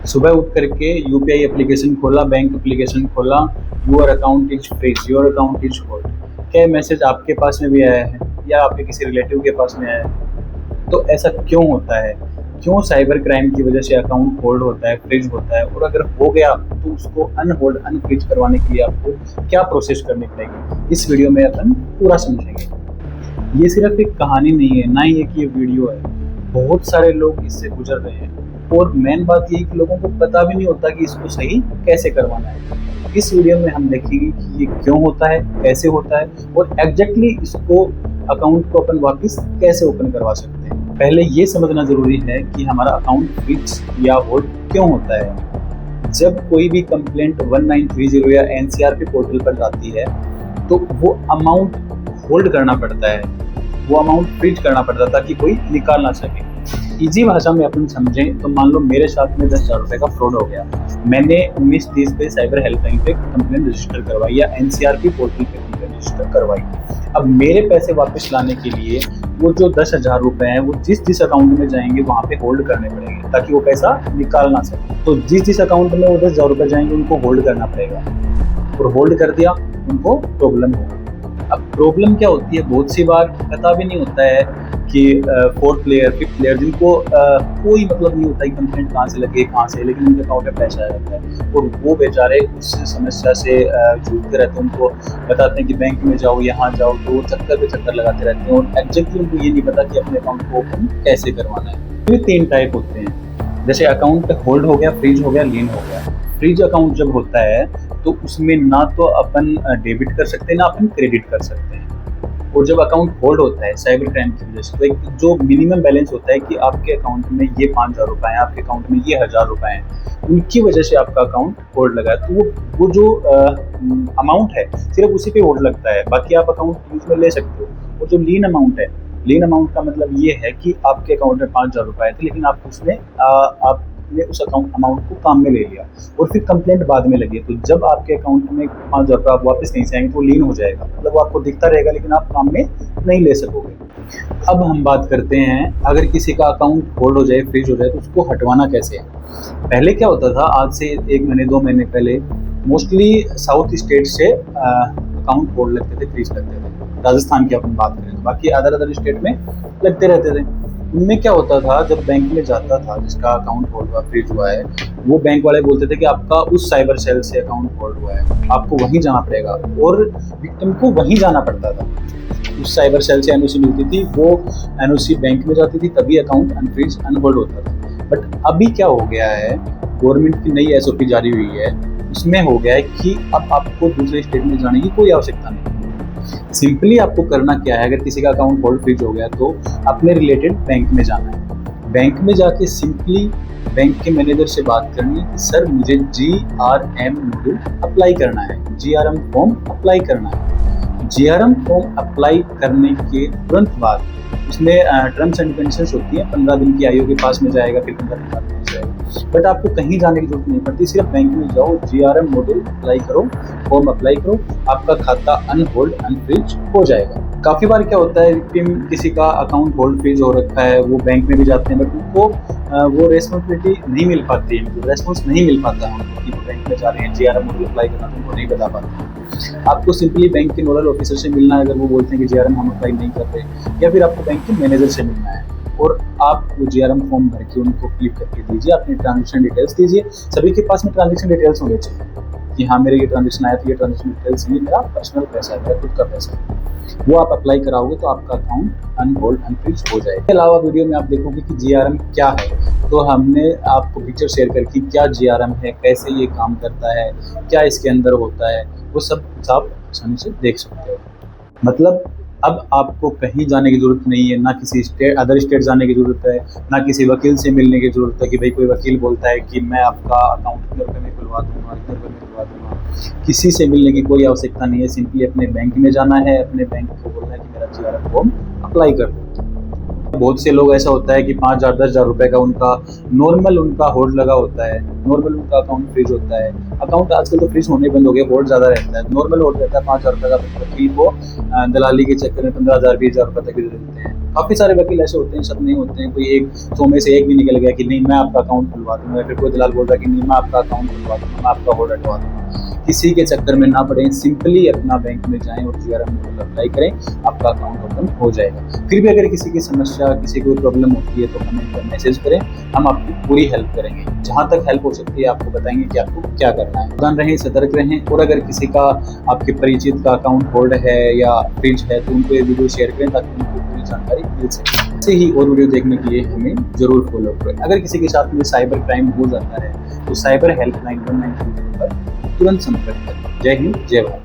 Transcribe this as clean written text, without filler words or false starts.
सुबह उठ करके यूपीआई एप्लीकेशन खोला, बैंक एप्लीकेशन खोला, your account is freeze, your account is hold. क्या ये मैसेज आपके पास में भी आया है या आपके किसी रिलेटिव के पास में आया है? तो ऐसा क्यों होता है? क्यों साइबर क्राइम की वजह से अकाउंट होल्ड होता है, फ्रीज होता है? और अगर हो गया तो उसको अनहोल्ड अनफ्रीज करवाने के लिए आपको क्या प्रोसेस करनी पड़ेगी, इस वीडियो में अपन पूरा समझेंगे। ये सिर्फ एक कहानी नहीं है, ना ही एक ये वीडियो है, बहुत सारे लोग इससे गुजर रहे हैं। और मेन बात ये कि लोगों को पता भी नहीं होता कि इसको सही कैसे करवाना है। इस वीडियो में हम देखेंगे कि ये क्यों होता है, कैसे होता है, और एग्जैक्टली इसको अकाउंट को अपन वापस कैसे ओपन करवा सकते हैं। पहले ये समझना जरूरी है कि हमारा अकाउंट फ्रीज या होल्ड क्यों होता है। जब कोई भी कंप्लेंट 1930 या एनसीआरपी पोर्टल पर जाती है तो वो अमाउंट होल्ड करना पड़ता है, वो अमाउंट फ्रीज करना पड़ता है ताकि कोई निकाल ना सके। इजी भाषा में अपन समझें तो मान लो मेरे साथ में 10,000 रुपये का फ्रॉड हो गया, मैंने 1930 पे साइबर हेल्पलाइन पे कंप्लेंट रजिस्टर करवाई या एनसीआरपी पोर्टल पे कंप्लेंट रजिस्टर करवाई। अब मेरे पैसे वापस लाने के लिए वो जो 10,000 रुपये हैं वो जिस अकाउंट में जाएंगे वहाँ पे होल्ड करने पड़ेंगे ताकि वो पैसा निकाल ना सके। तो जिस अकाउंट में वो 10,000 रुपये जाएंगे उनको होल्ड करना पड़ेगा, और होल्ड कर दिया उनको प्रॉब्लम होगी। अब प्रॉब्लम क्या होती है, बहुत सी बार पता भी नहीं होता है कि फोर्थ प्लेयर, फिफ्थ प्लेयर, जिनको कोई मतलब नहीं होता कि कंप्लेंट कहाँ से लगे, कहाँ से, लेकिन उनके अकाउंट में पैसा आ जाता है और वो बेचारे उस समस्या से जूझते रहते हैं। उनको बताते हैं कि बैंक में जाओ, यहाँ जाओ, तो वो चक्कर पे चक्कर लगाते रहते हैं और एग्जैक्टली उनको ये नहीं पता कि अपने अकाउंट को ओपन कैसे करवाना है। तो ये 3 टाइप होते हैं, जैसे अकाउंट होल्ड हो गया, फ्रीज हो गया, लीन हो गया। फ्रीज अकाउंट जब होता है तो उसमें ना तो अपन डेबिट कर सकते हैं ना अपन क्रेडिट कर सकते हैं। और जब अकाउंट होल्ड होता है साइबर क्राइम की वजह से, तो एक जो मिनिमम बैलेंस होता है कि आपके अकाउंट में ये 5,000 रुपये हैं, आपके अकाउंट में ये 1,000 रुपये हैं, उनकी वजह से आपका अकाउंट होल्ड लगा है। तो वो जो अमाउंट है सिर्फ उसी पे होल्ड लगता है, बाकी आप अकाउंट यूज में ले सकते हो। और जो लीन अमाउंट है, लीन अमाउंट का मतलब ये है कि आपके अकाउंट में 5,000 रुपये थे, लेकिन आप उसमें आपने उस अमाउंट को काम में ले लिया और फिर कंप्लेंट बाद में लगी, तो जब आपके अकाउंट में 5,000 रुपये आप वापस नहीं से आएंगे तो लीन हो जाएगा, मतलब वो आपको दिखता रहेगा लेकिन आप काम में नहीं ले सकोगे। अब हम बात करते हैं, अगर किसी का अकाउंट होल्ड हो जाए, फ्रीज हो जाए, तो उसको हटवाना कैसे है। पहले क्या होता था, आज से 1 महीने 2 महीने पहले मोस्टली साउथ स्टेट से अकाउंट होल्ड लगते थे, फ्रीज लगते थे। राजस्थान की अपन बात करें तो बाकी अदर स्टेट में लगते रहते थे। उनमें क्या होता था, जब बैंक में जाता था जिसका अकाउंट होल्ड हुआ, फ्रीज हुआ है, वो बैंक वाले बोलते थे कि आपका उस साइबर सेल से अकाउंट होल्ड हुआ है, आपको वहीं जाना पड़ेगा, और विक्टिम को वहीं जाना पड़ता था। उस साइबर सेल से एनओसी मिलती थी, वो एनओसी बैंक में जाती थी, तभी अकाउंट अनफ्रीज अनहोल्ड होता था। बट अभी क्या हो गया है, गवर्नमेंट की नई एसओपी जारी हुई है, उसमें हो गया है कि अब आपको दूसरे स्टेट में जाने की कोई आवश्यकता नहीं। सिंपली आपको करना क्या है, अगर किसी का अकाउंट होल्ड फ्रीज हो गया तो अपने रिलेटेड बैंक में जाना है। बैंक में जाके सिंपली बैंक के मैनेजर से बात करनी है कि सर मुझे GRM मॉड्यूल अप्लाई करना है, GRM फॉर्म अप्लाई करना है। GRM फॉर्म अप्लाई करने के तुरंत बाद उसमें टर्म्स एंड कंडीशंस होती है, 15 दिन की आयु के पास में जाएगा, फिर 15 दिन बाद में जाएगा। बट आपको कहीं जाने की जरूरत नहीं पड़ती, सिर्फ बैंक में जाओ, GRM मॉड्यूल अप्लाई करो, फॉर्म अप्लाई करो, आपका खाता अनहोल्ड अनफ्रीज हो जाएगा। काफ़ी बार क्या होता है, विक्टिम किसी का अकाउंट होल्ड फ्रीज हो रखा है, वो बैंक में भी जाते हैं, बट उनको वो रेस्पॉन्सिबिलिटी नहीं मिल पाती है, रेस्पॉन्स नहीं मिल पाता है उनको कि वो बैंक में जा रहे हैं, GRM मॉड्यूल अप्लाई करना, तो उनको नहीं बता पाते। आपको सिंपली बैंक के नोडल ऑफिसर से मिलना है, अगर वो बोलते हैं कि GRM हम अप्लाई नहीं कर रहे, या फिर आपको बैंक के मैनेजर से मिलना है, और आप वो GRM फॉर्म भर के उनको क्लिक करके दीजिए, अपनी ट्रांजेक्शन डिटेल्स दीजिए। सभी के पास में ट्रांजेक्शन डिटेल्स होने चाहिए कि हाँ मेरे ये ट्रांजेक्शन आया, तो ये ट्रांजेक्शन डिटेल्स ये मेरा पर्सनल पैसा है, मेरा खुद का पैसा है। वो आप अप्लाई कराओगे तो आपका अकाउंट अनहोल्ड अनफ्रीज हो जाएगा। इसके अलावा वीडियो में आप देखोगे कि GRM क्या है, तो हमने आपको पिक्चर शेयर करके क्या GRM है, कैसे ये काम करता है, क्या इसके अंदर होता है, वो सब आप आसानी से देख सकते हो। मतलब अब आपको कहीं जाने की ज़रूरत नहीं है, ना किसी अदर स्टेट जाने की ज़रूरत है, ना किसी वकील से मिलने की ज़रूरत है कि भाई कोई वकील बोलता है कि मैं आपका अकाउंट इतने रुपये में खुलवा दूँगा, इतने रुपये में खुलवा दूँगा। किसी से मिलने की कोई आवश्यकता नहीं है, सिंपली अपने बैंक में जाना है, अपने बैंक को बोलना है कि मेरा GRM फॉर्म अप्लाई कर दो। बहुत से लोग ऐसा होता है कि 5,000 10,000 रुपए का नॉर्मल उनका होल्ड लगा होता है, नॉर्मल उनका अकाउंट फ्रीज होता है। अकाउंट आजकल तो फ्रीज होने बंद हो गए, होल्ड ज़्यादा रहता है। नॉर्मल होल्ड रहता है 5,000 रुपए का, वकील को दलाली के चक्कर में 15,000 20,000 रुपए तक दे देते हैं। काफ़ी सारे वकील ऐसे होते हैं, सब नहीं होते हैं। कोई एक 100 में से एक भी निकल गया कि नहीं मैं आपका अकाउंट खुलवा दूंगा, फिर कोई दलाल बोल रहा है कि नहीं मैं आपका अकाउंट खुलवा दूंगा, मैं आपका होल्ड हटवा दूंगा। किसी के चक्कर में ना पड़े, सिंपली अपना बैंक में जाएं और GRM मॉडल अप्लाई करें, आपका अकाउंट ओपन हो जाएगा। फिर भी अगर किसी की समस्या, किसी को प्रॉब्लम होती है तो कमेंट पर मैसेज करें, हम आपकी पूरी हेल्प करेंगे। जहाँ तक हेल्प हो सकती है आपको बताएंगे कि आपको क्या करना है। सावधान रहें, सतर्क रहें, और अगर किसी का आपके परिचित का अकाउंट होल्ड है या फ्रीज है तो उनको ये वीडियो शेयर करें ताकि उनको पूरी जानकारी मिल सके। ऐसे ही और वीडियो देखने के लिए हमें जरूर फॉलो करें। अगर किसी के साथ में साइबर क्राइम हो जाता है तो साइबर हेल्पलाइन 1930 पर तुरंत संपर्क करें। जय हिंद, जय भारत।